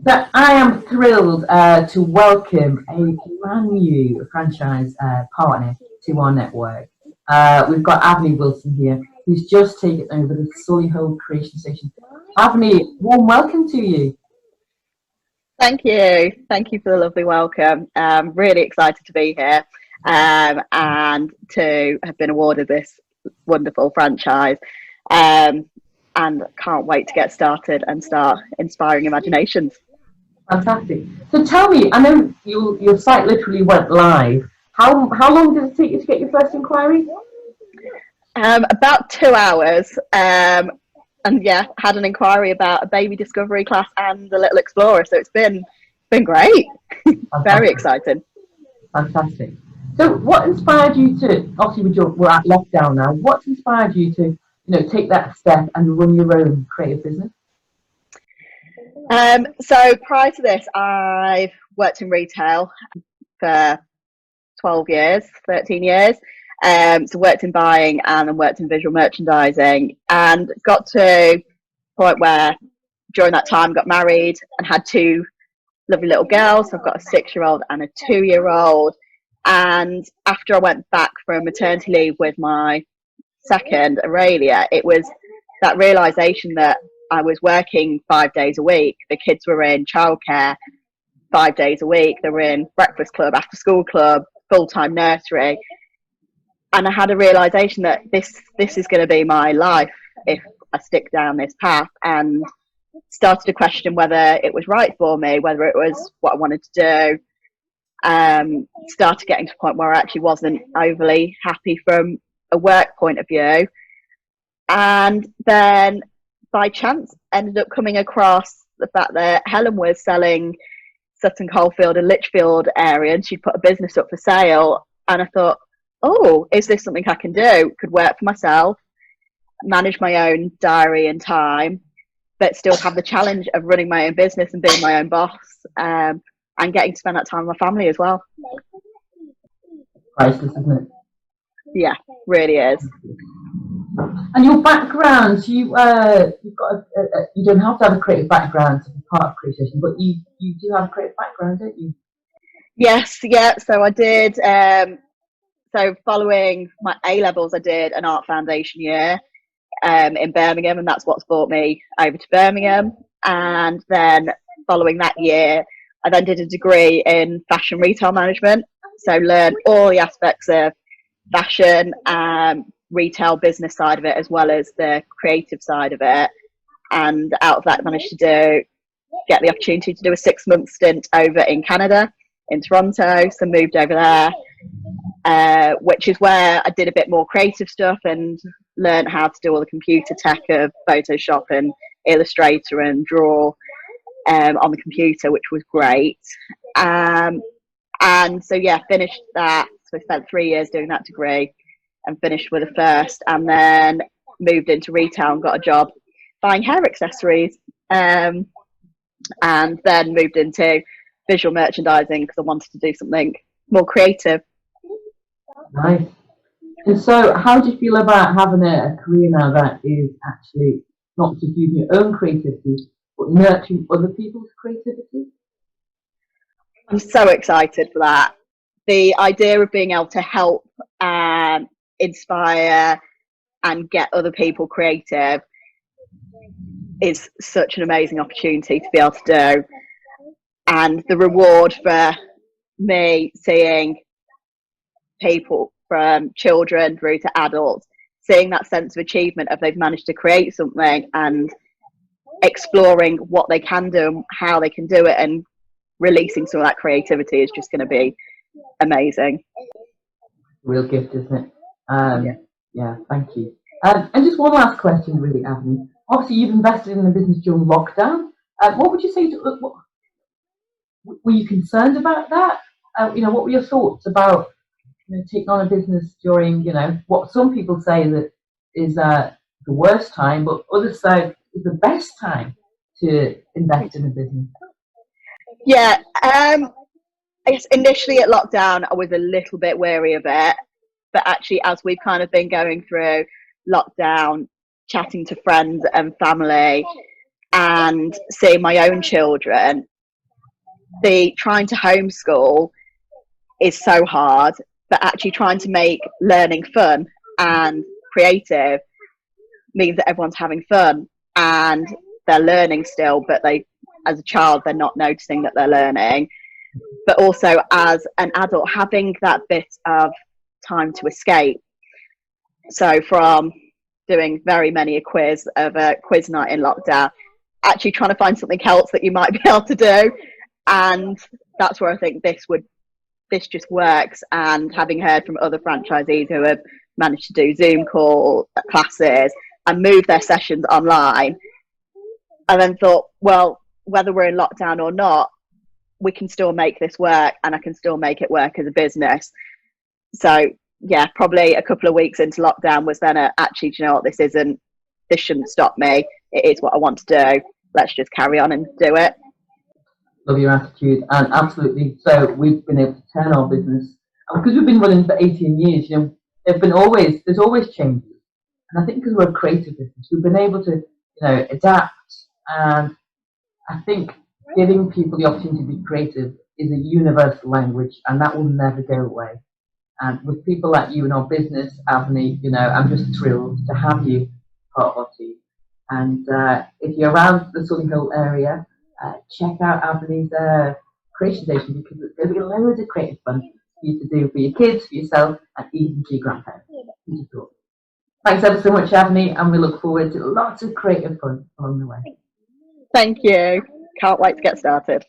But I am thrilled to welcome a brand new franchise partner to our network. We've got Avne Wilson here, who's just taken over the Solihull Creation Station. Avne, warm welcome to you. Thank you. Thank you for the lovely welcome. Really excited to be here and to have been awarded this wonderful franchise. Um, and can't wait to get started and start inspiring imaginations. Fantastic. So tell me, I know your site literally went live. How long did it take you to get your first inquiry? About 2 hours. And yeah, had an inquiry about a baby discovery class and a little explorer. So it's been great. Very Fantastic. exciting. Fantastic. So, what inspired you to? Obviously, we're at lockdown now. What inspired you to, take that step and run your own creative business? So prior to this, I've worked in retail for 12 years, 13 years. So worked in buying and then worked in visual merchandising and got to a point where during that time got married and had two lovely little girls. So I've got a 6-year-old and a 2-year-old. And after I went back from maternity leave with my second, Aurelia, it was that realization that I was working 5 days a week. The kids were in childcare 5 days a week. They were in breakfast club, after school club, full time nursery, and I had a realization that this is going to be my life if I stick down this path, and started to question whether it was right for me, whether it was what I wanted to do. Started getting to a point where I actually wasn't overly happy from a work point of view, and then by chance ended up coming across the fact that Helen was selling Sutton Coldfield and Lichfield area, and she'd put a business up for sale. And I thought, oh, is this something I can do? Could work for myself, manage my own diary and time, but still have the challenge of running my own business and being my own boss, and getting to spend that time with my family as well. Priceless, isn't it? Yeah, really is. And your background, you've got you don't have to have a creative background to be part of creation, but you do have a creative background, don't you? Yes, yeah. So I did. So following my A levels, I did an art foundation year in Birmingham, and that's what's brought me over to Birmingham. And then following that year, I then did a degree in fashion retail management. So learned all the aspects of fashion, retail business side of it, as well as the creative side of it. And out of that, managed to get the opportunity to do a 6-month stint over in Canada, in Toronto. So moved over there, which is where I did a bit more creative stuff and learned how to do all the computer tech of Photoshop and Illustrator and draw on the computer, which was great. And so, yeah, finished that. So I spent 3 years doing that degree and finished with a first, and then moved into retail and got a job buying hair accessories. And then moved into visual merchandising because I wanted to do something more creative. Nice. And so, how do you feel about having a career now that is actually not just using your own creativity, but nurturing other people's creativity? I'm so excited for that. The idea of being able to help and inspire and get other people creative is such an amazing opportunity to be able to do. And the reward for me seeing people from children through to adults, seeing that sense of achievement of they've managed to create something and exploring what they can do and how they can do it and releasing some of that creativity is just going to be amazing. Real gift, isn't it? Yeah. Yeah, thank you. And just one last question, really, Avni. Obviously, you've invested in the business during lockdown. What would you say? Were you concerned about that? What were your thoughts about taking on a business during what some people say that is the worst time, but others say is the best time to invest in a business? Yeah. I guess initially at lockdown, I was a little bit wary of it, but actually, as we've kind of been going through lockdown, chatting to friends and family, and seeing my own children, the trying to homeschool is so hard, but actually trying to make learning fun and creative means that everyone's having fun and they're learning still, but they, as a child, they're not noticing that they're learning. But also as an adult, having that bit of time to escape. So from doing very many a quiz of a quiz night in lockdown, actually trying to find something else that you might be able to do. And that's where I think this just works. And having heard from other franchisees who have managed to do Zoom call classes and move their sessions online, I then thought, well, whether we're in lockdown or not, we can still make this work, and I can still make it work as a business. So yeah, probably a couple of weeks into lockdown was then actually, do you know what, this shouldn't stop me. It is what I want to do. Let's just carry on and do it. Love your attitude, and absolutely. So we've been able to turn our business, and because we've been running for 18 years, there's always changes. And I think because we're a creative business, we've been able to, adapt. And I think giving people the opportunity to be creative is a universal language, and that will never go away. And with people like you in our business, Avne, I'm just thrilled to have you part of our team. And if you're around the Southern Hill area, check out Avne's creation station, because there's going to be loads of creative fun for you to do for your kids, for yourself, and even for your grandparents. Thanks ever so much, Avne, and we look forward to lots of creative fun along the way. Thank you. Can't wait to get started.